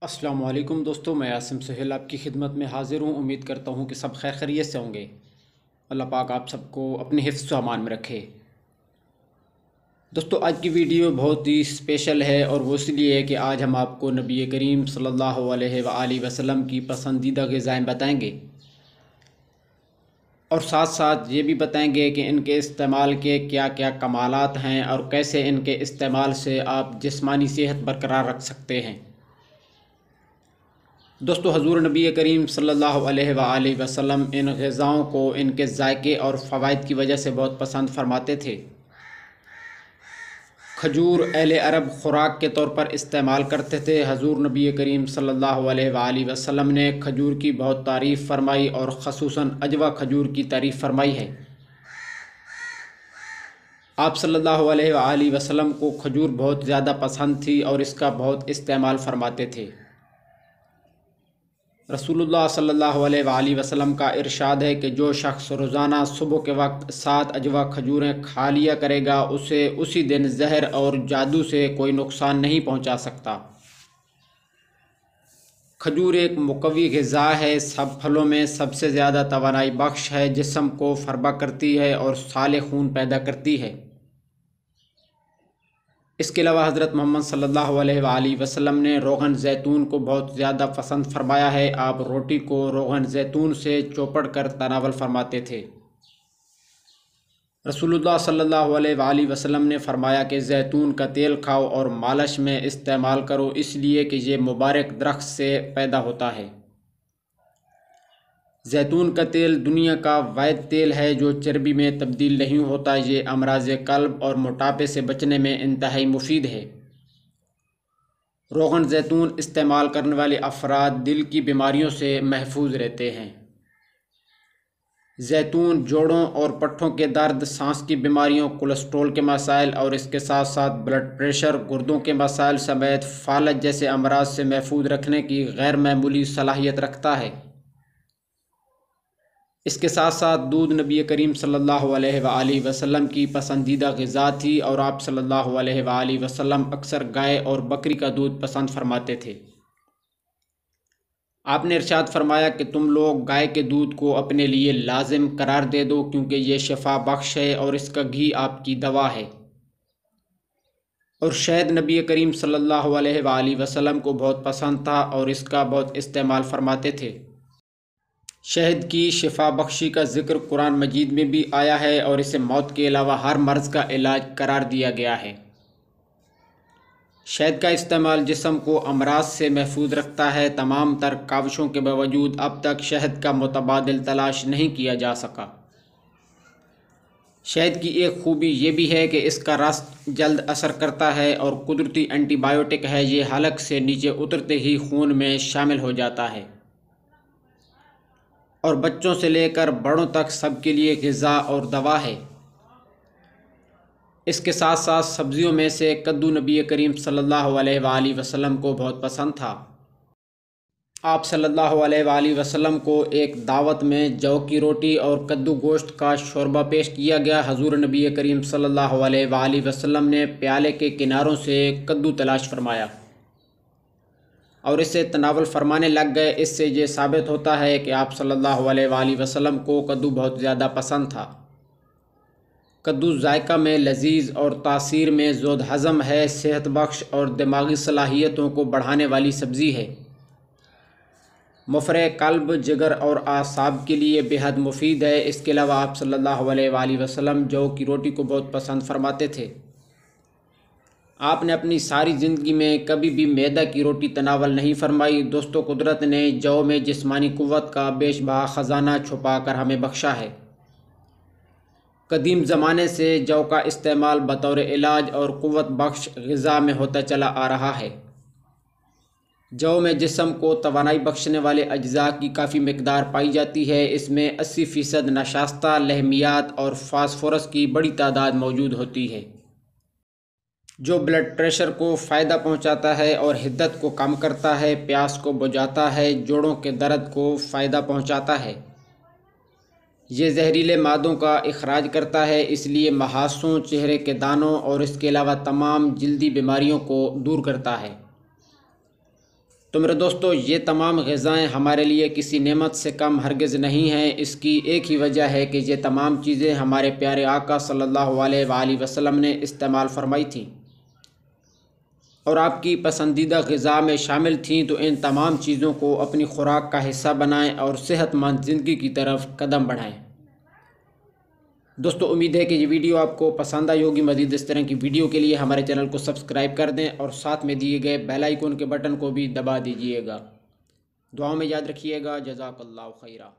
अस्सलाम वालेकुम दोस्तों, मैं आसिम सुहेल आपकी खिदमत में हाज़िर हूँ। उम्मीद करता हूँ कि सब खैर खैरियत से होंगे। अल्लाह पाक आप सबको अपने हिफ्ज़ व अमान में रखे। दोस्तों, आज की वीडियो बहुत ही स्पेशल है और वो इसलिए है कि आज हम आपको नबी करीम सल्लल्लाहु अलैहि वसल्लम की पसंदीदा ग़िज़ाएँ बताएँगे और साथ साथ ये भी बताएँगे कि इनके इस्तेमाल के क्या क्या कमालात हैं और कैसे इनके इस्तेमाल से आप जिस्मानी सेहत बरकरार रख सकते हैं। दोस्तों, हज़ूर नबी करीम सल्लल्लाहु अलैहि वसल्लम इन ग़िज़ाओं को इनके ज़ायके और फ़वाइद की वजह से बहुत पसंद फरमाते थे। खजूर अहले अरब ख़ुराक के तौर पर इस्तेमाल करते थे। हज़ूर नबी करीम सल्लल्लाहु अलैहि वसल्लम ने खजूर की बहुत तारीफ़ फरमाई और ख़ुसूसन अजवा खजूर की तारीफ़ फरमाई है। आप सल्लल्लाहु अलैहि वसल्लम को खजूर बहुत ज़्यादा पसंद थी और इसका बहुत इस्तेमाल फरमाते थे। रसूलुल्लाह सल्लल्लाहु अलैहि वसल्लम का इरशाद है कि जो शख्स रोज़ाना सुबह के वक्त 7 अजवा खजूरें खा लिया करेगा उसे उसी दिन जहर और जादू से कोई नुकसान नहीं पहुंचा सकता। खजूर एक मुक़व्वी ग़िज़ा है, सब फलों में सबसे ज़्यादा तवानाई बख्श है, जिस्म को फरबा करती है और साले खून पैदा करती है। इसके अलावा हज़रत मोहम्मद सल्लल्लाहु अलैहि वसल्लम ने रोग़न ज़ैतून को बहुत ज़्यादा पसंद फरमाया है। आप रोटी को रोग़न ज़ैतून से चौपड़ कर तनावल फरमाते थे। रसूलुल्लाह सल्लल्लाहु अलैहि वसल्लम ने फरमाया कि ज़ैतून का तेल खाओ और मालिश में इस्तेमाल करो, इसलिए कि ये मुबारक दरख्त से पैदा होता है। जैतून का तेल दुनिया का वाहिद तेल है जो चर्बी में तब्दील नहीं होता। ये अमराज़ क़ल्ब और मोटापे से बचने में इंतहाई मुफीद है। रोग़न ज़ैतून इस्तेमाल करने वाले अफराद दिल की बीमारियों से महफूज रहते हैं। जैतून जोड़ों और पट्ठों के दर्द, सांस की बीमारियों, कोलेस्ट्रॉल के मसाइल और इसके साथ साथ ब्लड प्रेशर, गुर्दों के मसाइल समेत फालज जैसे अमराज से महफूज रखने की गैर मामूली सलाहियत रखता है। इसके साथ साथ दूध नबी करीम सल्लल्लाहु अलैहि वसल्लम की पसंदीदा ग़िज़ा थी और आप सल्लल्लाहु अलैहि वसल्लम अक्सर गाय और बकरी का दूध पसंद फरमाते थे। आपने इरशाद फरमाया कि तुम लोग गाय के दूध को अपने लिए लाजिम करार दे दो, क्योंकि ये शफा बख्श है और इसका घी आपकी दवा है। और शहद नबी करीम सल्लल्लाहु अलैहि वसल्लम को बहुत पसंद था और इसका बहुत इस्तेमाल फरमाते थे। शहद की शिफा बख्शी का ज़िक्र कुरान मजीद में भी आया है और इसे मौत के अलावा हर मर्ज़ का इलाज करार दिया गया है। शहद का इस्तेमाल जिस्म को अमराज से महफूज रखता है। तमाम तर काविशों के बावजूद अब तक शहद का मुतबादिल तलाश नहीं किया जा सका। शहद की एक खूबी ये भी है कि इसका रस जल्द असर करता है और कुदरती एंटीबायोटिक है। ये हलक से नीचे उतरते ही खून में शामिल हो जाता है और बच्चों से लेकर बड़ों तक सबके लिए ग़िज़ा और दवा है। इसके साथ साथ सब्ज़ियों में से कद्दू नबी करीम सल्लल्लाहु अलैहि वसल्लम को बहुत पसंद था। आप सल्लल्लाहु अलैहि वसल्लम को एक दावत में जौ की रोटी और कद्दू गोश्त का शोरबा पेश किया गया। हज़ूर नबी करीम सल्लल्लाहु अलैहि वसल्लम ने प्याले के किनारों से कद्दू तलाश फरमाया और इसे तनावल फरमाने लग गए। इससे ये साबित होता है कि आप सल्लल्लाहु अलैहि वसल्लम को कद्दू बहुत ज़्यादा पसंद था। कद्दू जायका में लजीज और तासीर में ज़ोद हज़म है, सेहत बख्श और दिमागी सलाहियतों को बढ़ाने वाली सब्ज़ी है। मुफरे कल्ब, जिगर और आसाब के लिए बेहद मुफीद है। इसके अलावा आप सल्लल्लाहु अलैहि वसल्लम जौ की रोटी को बहुत पसंद फरमाते थे। आपने अपनी सारी ज़िंदगी में कभी भी मैदा की रोटी तनावल नहीं फरमाई। दोस्तों, कुदरत ने जौ में जिस्मानी क़ुव्वत का बेशबहा ख़जाना छुपा कर हमें बख्शा है। कदीम ज़माने से जौ का इस्तेमाल बतौर इलाज और क़ुव्वत बख्श ग़िज़ा में होता चला आ रहा है। जौ में जिस्म को तवानाई बख्शने वाले अज्जा की काफ़ी मकदार पाई जाती है। इसमें 80% नशास्ता, लहमियात और फास्फोरस की बड़ी तादाद मौजूद होती है, जो ब्लड प्रेशर को फ़ायदा पहुंचाता है और हिद्दत को कम करता है, प्यास को बुझाता है, जोड़ों के दर्द को फ़ायदा पहुंचाता है। ये जहरीले मादों का इखराज करता है, इसलिए महासों, चेहरे के दानों और इसके अलावा तमाम जल्दी बीमारियों को दूर करता है। तो मेरे दोस्तों, ये तमाम ग़िज़ाएँ हमारे लिए किसी नेमत से कम हरगिज़ नहीं हैं। इसकी एक ही वजह है कि ये तमाम चीज़ें हमारे प्यारे आका सल्लल्लाहु अलैहि वसल्लम ने इस्तेमाल फरमाई थीं और आपकी पसंदीदा ग़िज़ा में शामिल थीं। तो इन तमाम चीज़ों को अपनी खुराक का हिस्सा बनाएं और सेहतमंद ज़िंदगी की तरफ कदम बढ़ाएं। दोस्तों, उम्मीद है कि ये वीडियो आपको पसंद आई होगी। मज़ीद इस तरह की वीडियो के लिए हमारे चैनल को सब्सक्राइब कर दें और साथ में दिए गए बेल आइकन के बटन को भी दबा दीजिएगा। दुआओं में याद रखिएगा। जज़ाकल्लाहु खैरा।